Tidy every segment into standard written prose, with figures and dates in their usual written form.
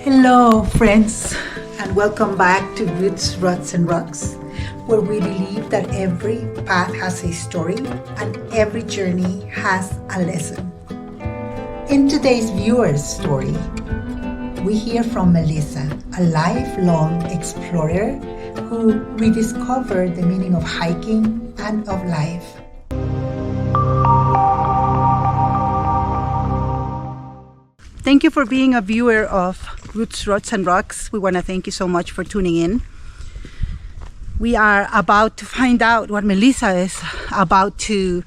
Hello, friends, and welcome back to Roots, Ruts, and Rocks, where we believe that every path has a story and every journey has a lesson. In today's viewer's story, we hear from Melissa, a lifelong explorer who rediscovered the meaning of hiking and of life. Thank you for being a viewer of Roots, Ruts, and Rocks. We want to thank you so much for tuning in. We are about to find out what Melissa is about to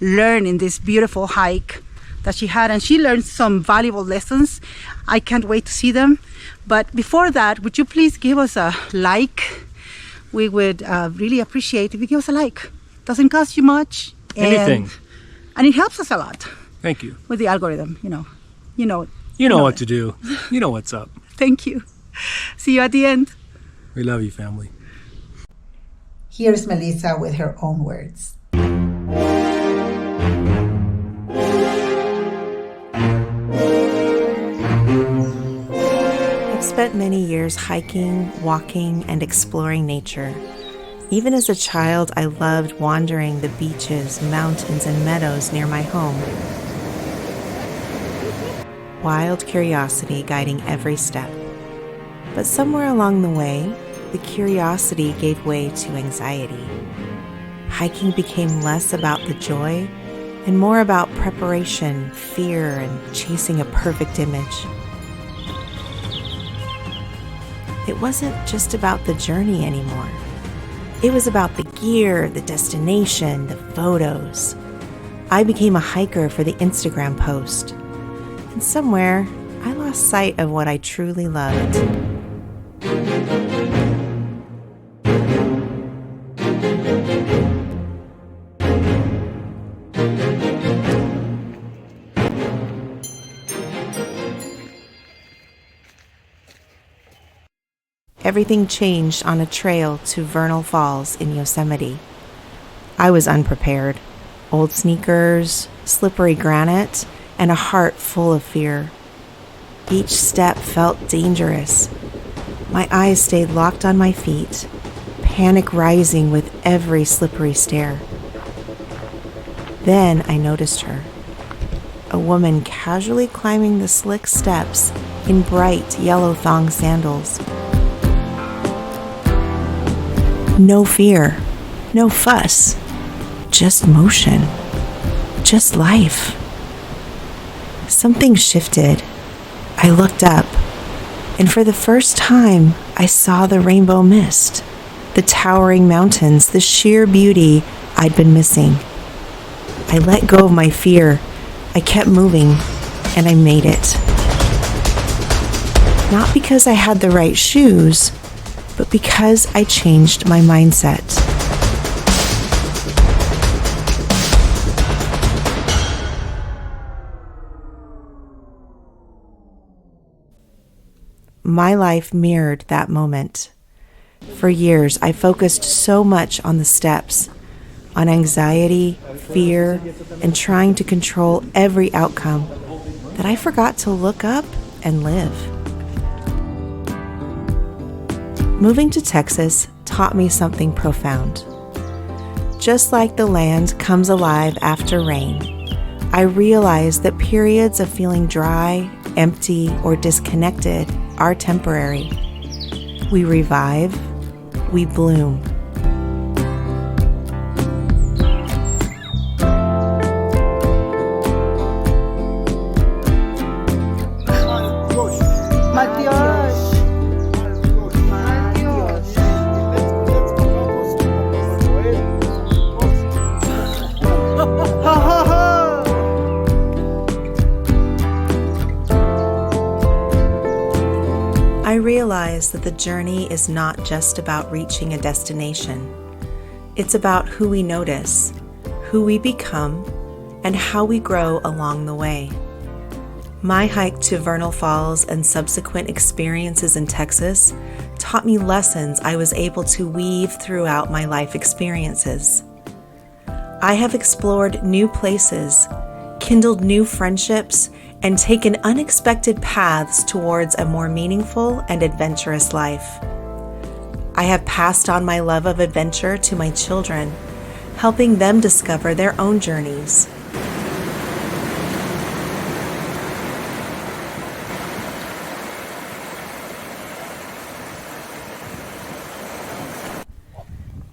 learn in this beautiful hike that she had, and she learned some valuable lessons. I can't wait to see them. But before that, would you please give us a like? We would really appreciate if you give us a like. Doesn't cost you much. Anything. And it helps us a lot. Thank you. With the algorithm, you know. You know what to do. You know what's up. Thank you. See you at the end. We love you, family. Here's Melissa with her own words. I've spent many years hiking, walking, and exploring nature. Even as a child, I loved wandering the beaches, mountains, and meadows near my home. Wild curiosity guiding every step. But somewhere along the way, the curiosity gave way to anxiety. Hiking became less about the joy and more about preparation, fear, and chasing a perfect image. It wasn't just about the journey anymore. It was about the gear, the destination, the photos. I became a hiker for the Instagram post. And somewhere, I lost sight of what I truly loved. Everything changed on a trail to Vernal Falls in Yosemite. I was unprepared. Old sneakers, slippery granite, and a heart full of fear. Each step felt dangerous. My eyes stayed locked on my feet, panic rising with every slippery stair. Then I noticed her, a woman casually climbing the slick steps in bright yellow thong sandals. No fear, no fuss, just motion, just life. Something shifted. I looked up, and for the first time, I saw the rainbow mist, the towering mountains, the sheer beauty I'd been missing. I let go of my fear. I kept moving, and I made it. Not because I had the right shoes, but because I changed my mindset. My life mirrored that moment. For years, I focused so much on the steps, on anxiety, fear, and trying to control every outcome, that I forgot to look up and live. Moving to Texas taught me something profound. Just like the land comes alive after rain, I realized that periods of feeling dry, empty, or disconnected are temporary. We revive, we bloom. I realized that the journey is not just about reaching a destination. It's about who we notice, who we become, and how we grow along the way. My hike to Vernal Falls and subsequent experiences in Texas taught me lessons I was able to weave throughout my life experiences. I have explored new places, kindled new friendships, and taken unexpected paths towards a more meaningful and adventurous life. I have passed on my love of adventure to my children, helping them discover their own journeys.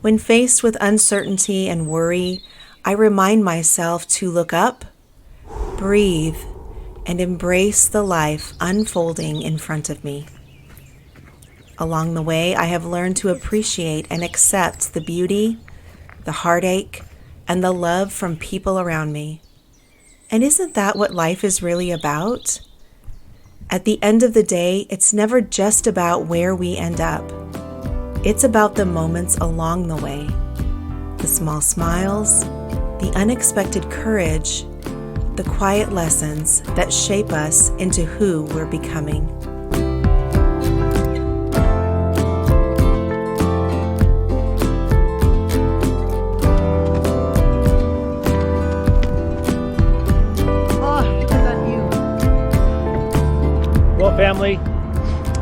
When faced with uncertainty and worry, I remind myself to look up, breathe, and embrace the life unfolding in front of me. Along the way, I have learned to appreciate and accept the beauty, the heartache, and the love from people around me. And isn't that what life is really about? At the end of the day, it's never just about where we end up. It's about the moments along the way, the small smiles, the unexpected courage, the quiet lessons that shape us into who we're becoming. Well, family,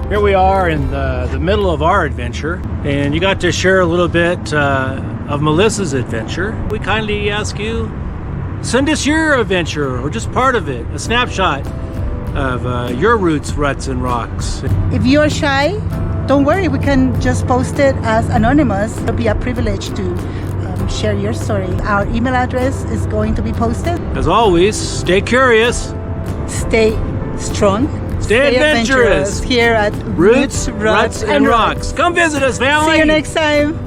here we are in the middle of our adventure, and you got to share a little bit of Melissa's adventure. We kindly ask you, send us your adventure or just part of it, a snapshot of your roots, ruts, and rocks. If you're shy, don't worry, we can just post it as anonymous. It'll be a privilege to share your story. Our email address is going to be posted. As always, stay curious, Stay strong, stay adventurous here at Roots, Ruts, and Rocks. Come visit us, family. See you next time.